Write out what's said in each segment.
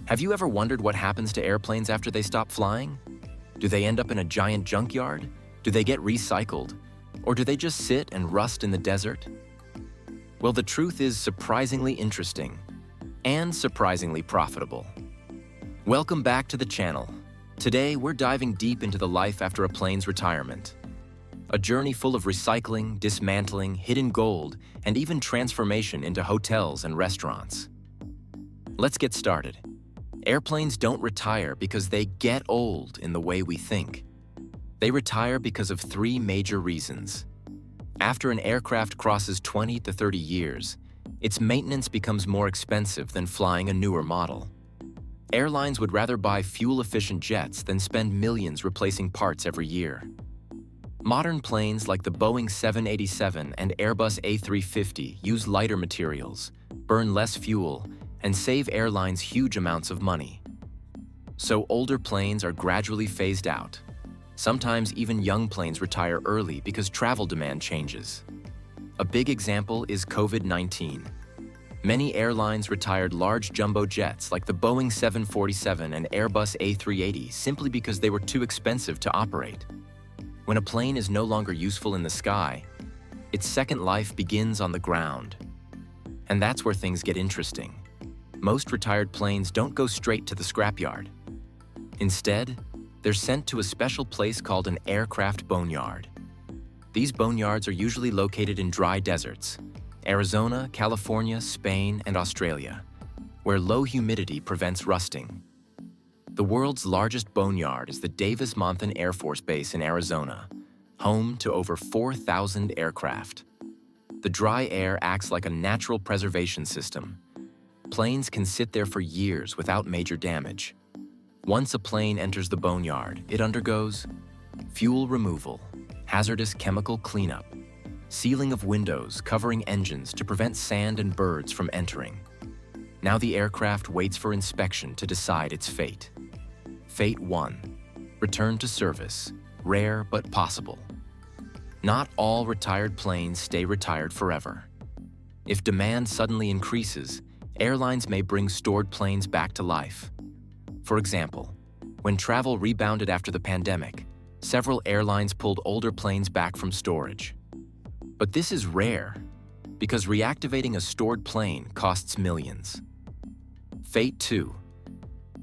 Have you ever wondered what happens to airplanes after they stop flying? Do they end up in a giant junkyard? Do they get recycled? Or do they just sit and rust in the desert? Well, the truth is surprisingly interesting and surprisingly profitable. Welcome back to the channel. Today, we're diving deep into the life after a plane's retirement. A journey full of recycling, dismantling, hidden gold, and even transformation into hotels and restaurants. Let's get started. Airplanes don't retire because they get old in the way we think. They retire because of three major reasons. After an aircraft crosses 20 to 30 years, its maintenance becomes more expensive than flying a newer model. Airlines would rather buy fuel-efficient jets than spend millions replacing parts every year. Modern planes like the Boeing 787 and Airbus A350 use lighter materials, burn less fuel, and save airlines huge amounts of money. So older planes are gradually phased out. Sometimes even young planes retire early because travel demand changes. A big example is COVID-19. Many airlines retired large jumbo jets like the Boeing 747 and Airbus A380 simply because they were too expensive to operate. When a plane is no longer useful in the sky, its second life begins on the ground. And that's where things get interesting. Most retired planes don't go straight to the scrapyard. Instead, they're sent to a special place called an aircraft boneyard. These boneyards are usually located in dry deserts, Arizona, California, Spain, and Australia, where low humidity prevents rusting. The world's largest boneyard is the Davis-Monthan Air Force Base in Arizona, home to over 4,000 aircraft. The dry air acts like a natural preservation system. Planes can sit there for years without major damage. Once a plane enters the boneyard, it undergoes fuel removal, hazardous chemical cleanup, sealing of windows covering engines to prevent sand and birds from entering. Now the aircraft waits for inspection to decide its fate. Fate 1. Return to service, rare but possible. Not all retired planes stay retired forever. If demand suddenly increases, airlines may bring stored planes back to life. For example, when travel rebounded after the pandemic, several airlines pulled older planes back from storage. But this is rare, because reactivating a stored plane costs millions. Fate 2.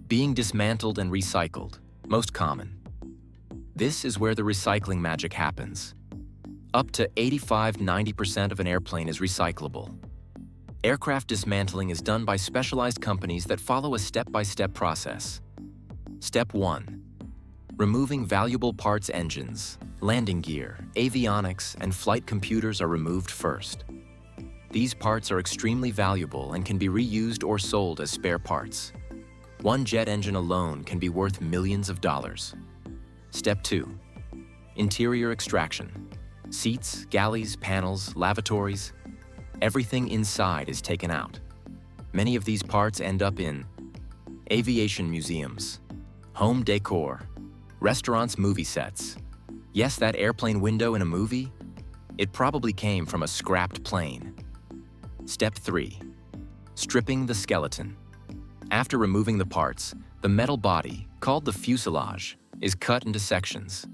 Being dismantled and recycled, most common. This is where the recycling magic happens. Up to 85–90% of an airplane is recyclable. Aircraft dismantling is done by specialized companies that follow a step-by-step process. Step 1. Removing valuable parts. Engines, landing gear, avionics, and flight computers are removed first. These parts are extremely valuable and can be reused or sold as spare parts. One jet engine alone can be worth millions of dollars. Step 2. Interior extraction. Seats, galleys, panels, lavatories. Everything inside is taken out. Many of these parts end up in aviation museums, home decor, restaurants, movie sets. Yes, that airplane window in a movie? It probably came from a scrapped plane. Step 3. Stripping the skeleton. After removing the parts, the metal body, called the fuselage, is cut into sections.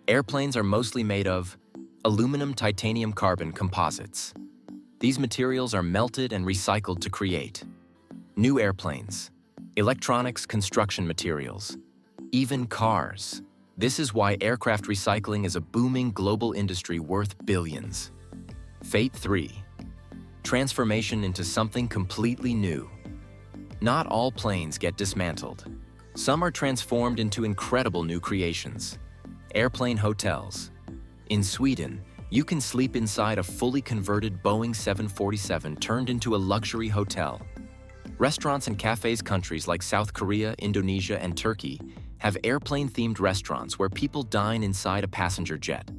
Airplanes are mostly made of aluminum, titanium, carbon composites. These materials are melted and recycled to create new airplanes, electronics, construction materials, even cars. This is why aircraft recycling is a booming global industry worth billions. Fate 3. Transformation into something completely new. Not all planes get dismantled. Some are transformed into incredible new creations. Airplane hotels. In Sweden, you can sleep inside a fully converted Boeing 747 turned into a luxury hotel. Restaurants and cafes. Countries like South Korea, Indonesia, and Turkey have airplane-themed restaurants where people dine inside a passenger jet.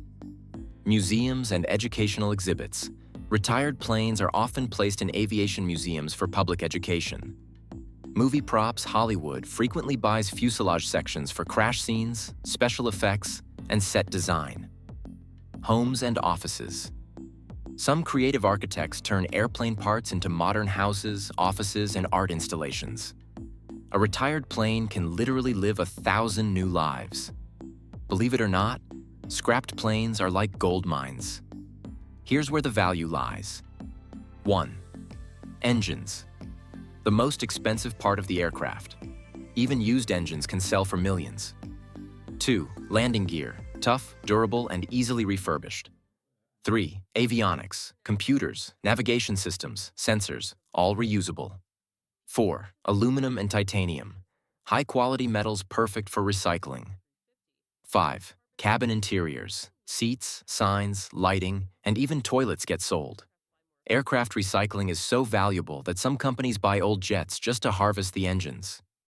Museums and educational exhibits. Retired planes are often placed in aviation museums for public education. Movie props. Hollywood frequently buys fuselage sections for crash scenes, special effects, and set design. Homes and offices. Some creative architects turn airplane parts into modern houses, offices, and art installations. A retired plane can literally live 1,000 new lives. Believe it or not, scrapped planes are like gold mines. Here's where the value lies. 1. Engines. The most expensive part of the aircraft. Even used engines can sell for millions. 2. Landing gear. Tough, durable, and easily refurbished. 3. Avionics. Computers, navigation systems, sensors, all reusable. 4. Aluminum and titanium. High-quality metals perfect for recycling. 5. Cabin interiors. Seats, signs, lighting, and even toilets get sold. Aircraft recycling is so valuable that some companies buy old jets just to harvest the engines.